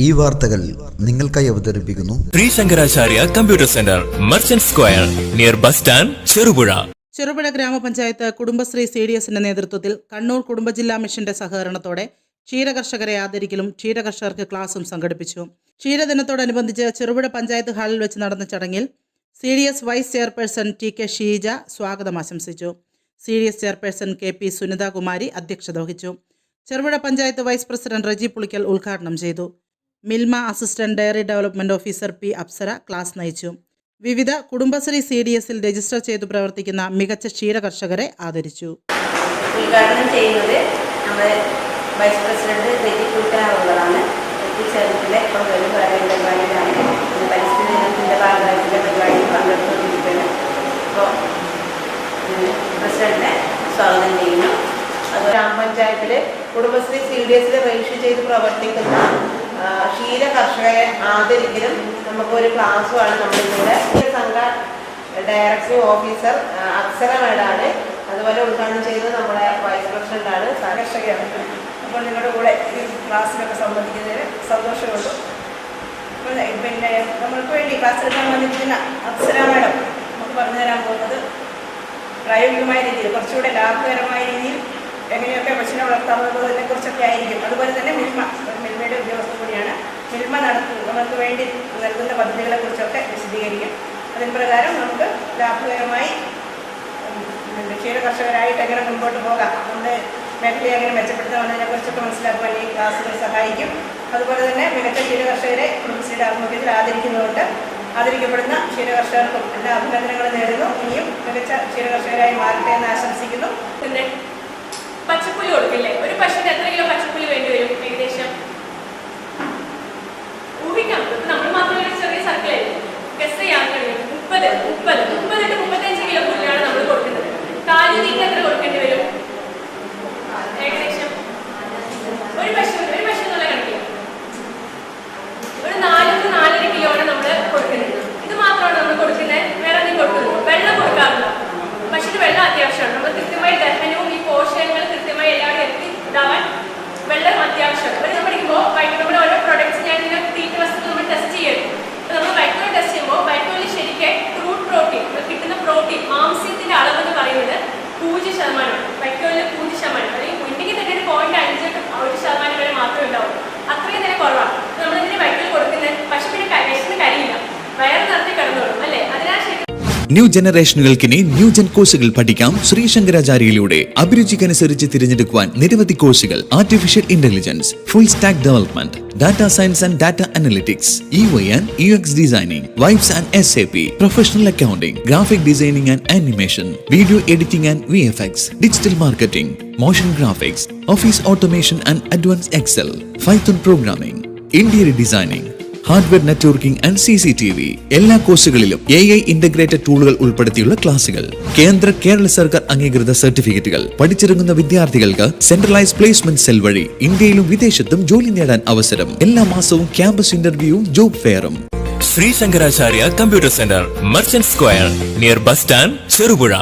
ഈ വാർത്തകൾ നിങ്ങൾക്കായി അവതരിപ്പിക്കുന്നു Sree Sankaracharya computer centre, Merchant Square, near bus stand, Cherupuzha. Cherupuzha ഗ്രാമപഞ്ചായത്ത് കുടുംബശ്രീ CDSന്റെ നേതൃത്വത്തിൽ കണ്ണൂർ കുടുംബജില്ലാ മിഷന്റെ സഹകരണത്തോടെ ക്ഷീരകർഷകരെ ആദരിക്കലും ക്ഷീരകർഷകർക്ക് ക്ലാസും സംഘടിപ്പിച്ചു. ക്ഷീരദിനത്തോടനുബന്ധിച്ച് ചെറുപുഴ പഞ്ചായത്ത് ഹാളിൽ വെച്ച് നടന്ന ചടങ്ങിൽ CDS vice chairperson TK Sheeja സ്വാഗതം ആശംസിച്ചു. CDS ചെയർപേഴ്സൺ KP സുനിതാകുമാരി അധ്യക്ഷത വഹിച്ചു. ചെറുപുഴ പഞ്ചായത്ത് വൈസ് പ്രസിഡന്റ് റജി പുളിക്കൽ ഉദ്ഘാടനം ചെയ്തു. Milma assistant dairy development officer P Apsara class നയിച്ചു. വിവിധ കുടുംബശ്രീ CDSൽ രജിസ്റ്റർ ചെയ്തു പ്രവർത്തിക്കുന്ന മികച്ച ക്ഷീരകർഷകരെ ആദരിച്ചു. ഉദ്ഘാടനം ചെയ്യുന്നത് നമ്മുടെ വൈസ് പ്രസിഡന്റ് റജി പുളിക്കലാണ്. ചേർത്തിലെ പരിപാടിയിലാണ് പരിസ്ഥിതി ദിനത്തിൻ്റെ ഭാഗമായിട്ടുള്ള പരിപാടിയിൽ പങ്കെടുത്തുകൊണ്ടിരിക്കുകയാണ്. അപ്പോൾ പ്രസിഡന്റിനെ സ്വാഗതം ചെയ്യുന്നു. അത് ഗ്രാമപഞ്ചായത്തിൽ കുടുംബശ്രീ CDSൽ രജിസ്റ്റർ ചെയ്ത് പ്രവർത്തിക്കുന്ന ക്ഷീര കർഷകരെ ആദരിക്കലും നമുക്കൊരു ക്ലാസ്സുമാണ് നമ്മളിവിടെ. സംഘ ഡയറക്ടറി ഓഫീസർ അപ്സര മേഡാണ്. അതുപോലെ ഉദ്ഘാടനം ചെയ്തത് നമ്മുടെ വൈസ് പ്രസിഡന്റാണ്. കർഷകയാണ്. അപ്പോൾ നിങ്ങളുടെ കൂടെ ഈ ക്ലാസ്സിലൊക്കെ സംബന്ധിക്കുന്നതിന് സന്തോഷമുണ്ട്. പിന്നെ നമ്മൾക്ക് വേണ്ടി ക്ലാസ് എടുക്കാൻ വന്നിരിക്കുന്ന അപ്സര മേഡം നമുക്ക് പറഞ്ഞു തരാൻ പോകുന്നത് പ്രായോഗികമായ രീതിയിൽ കുറച്ചുകൂടെ ലാഭകരമായ രീതിയിൽ എങ്ങനെയൊക്കെ പശുവിനെ വളർത്താവുന്നതിനെ കുറിച്ചൊക്കെ ആയിരിക്കും. അതുപോലെ തന്നെ മിൽമയുടെ ഉദ്യോഗസ്ഥ കൂടിയാണ്. മിൽമ നമുക്ക് വേണ്ടി നൽകുന്ന പദ്ധതികളെ കുറിച്ചൊക്കെ വിശദീകരിക്കും. അതിന് പ്രകാരം നമുക്ക് ലാഭകരമായി ക്ഷീര കർഷകരായിട്ട് എങ്ങനെ മുൻപോട്ട് പോകാം, നമ്മുടെ മേഖലയെ എങ്ങനെ മെച്ചപ്പെടുത്താമെന്നതിനെ കുറിച്ചൊക്കെ മനസ്സിലാക്കുവാൻ ഈ ക്ലാസ്സുകൾ സഹായിക്കും. അതുപോലെ തന്നെ മികച്ച ക്ഷീര കർഷകരെ കുടുംബശ്രീയുടെ ആഭിമുഖ്യത്തിൽ ആദരിക്കുന്നുണ്ട്. ആദരിക്കപ്പെടുന്ന ക്ഷീര കർഷകർക്കും എല്ലാ അഭിനന്ദനങ്ങളും നേരുന്നു. ഇനിയും മികച്ച ക്ഷീര കർഷകരായി മാറട്ടെ എന്ന് ആശംസിക്കുന്നു. പിന്നെ പച്ചപ്പുല്ല് കൊടുക്കില്ലേ? ഒരു പശുവിന് എത്ര കിലോ പച്ചപ്പുല്ല് വേണ്ടി വരും? ഏകദേശം ഊഹിക്കാം. നമ്മൾ മാത്രമല്ല, ചെറിയ സർക്കിളായിരിക്കും. ഗസ് ചെയ്യാൻ കഴിയും. 30 to 35 കിലോ പുല്ലാണ് നമ്മൾ കൊടുക്കുന്നത്. കാലിനീക്ക് എത്ര കൊടുക്കേണ്ടി വരും? ഏകദേശം ഒരു പശു എന്നുള്ള കണക്കില്ല, ഒരു 4 to 4.5 കിലോ ആണ് നമ്മൾ കൊടുക്കുന്നത്. ഇത് മാത്രമാണ് നമ്മൾ കൊടുക്കുന്നത്. വേറെ എന്തെങ്കിലും കൊടുക്കുന്നത്? വെള്ളം കൊടുക്കാറില്ല. പശുവിന് വെള്ളം അത്യാവശ്യമാണ്. നമ്മൾ കൃത്യമായി ദഹനവും ഈ പോഷകങ്ങൾ കൃത്യമായി എല്ലാവരും എത്തി ഇതാവാൻ വെള്ളം അത്യാവശ്യമാണ്. ഒരു നമ്മൾ പഠിക്കുമ്പോൾ നമ്മൾ ഓരോ പ്രൊഡക്ട്സ് ഞാൻ തീറ്റ വസ്തുക്കൾ നമ്മൾ ടെസ്റ്റ് ചെയ്യുന്നു. അപ്പോൾ നമ്മൾ വൈക്കോൽ ടെസ്റ്റ് ചെയ്യുമ്പോൾ വൈക്കോലിൽ ശരിക്കും ഫ്രൂട്ട് പ്രോട്ടീൻ കിട്ടുന്ന പ്രോട്ടീൻ മാംസ്യത്തിന്റെ അളവ് എന്ന് പറയുന്നത് 0%. വൈക്കോലിൽ 0%, അല്ലെങ്കിൽ ഉണ്ടെങ്കിൽ തന്നെ 0.5% വരെ മാത്രമേ ഉണ്ടാവും. അത്രയും തന്നെ കുറവാണ്. നമ്മളിതിന് വൈക്കോൽ കൊടുക്കുന്നത് പശുവിന് വിശന്ന് കരിയില്ല, വയറ് നിറഞ്ഞ് കിടന്നോളും അല്ലേ? അതിനാൽ ശരി. ന്യൂ ജനറേഷനുകൾക്കിനി ന്യൂജൻ കോഴ്സുകൾ പഠിക്കാം ശ്രീശങ്കരാചാര്യയിലൂടെ. അഭിരുചിക്കനുസരിച്ച് തിരഞ്ഞെടുക്കുവാൻ നിരവധി കോഴ്സുകൾ: artificial intelligence, full stack development, data science and data analytics, UI and UX designing, vibes and SAP, professional accounting, graphic designing and animation, video editing and VFX, digital marketing, motion graphics, office automation and advance Excel, Python programming, interior designing, hardware networking and CCTV. എല്ലാ കോഴ്സുകളിലും AI integrated ടൂളുകൾ ഉൾപ്പെടുത്തിയുള്ള ക്ലാസുകൾ. കേരള സർക്കാർ അംഗീകൃത സർട്ടിഫിക്കറ്റുകൾ. പഠിച്ചിറങ്ങുന്ന വിദ്യാർത്ഥികൾക്ക് centralise placement cell വഴി ഇന്ത്യയിലും വിദേശത്തും ജോലി നേടാൻ അവസരം. എല്ലാ മാസവും ക്യാമ്പസ് ഇന്റർവ്യൂവും ജോബ് ഫെയറും. Sreesankaracharya computer centre, Merchant Square, near bus stand, Cherupuzha.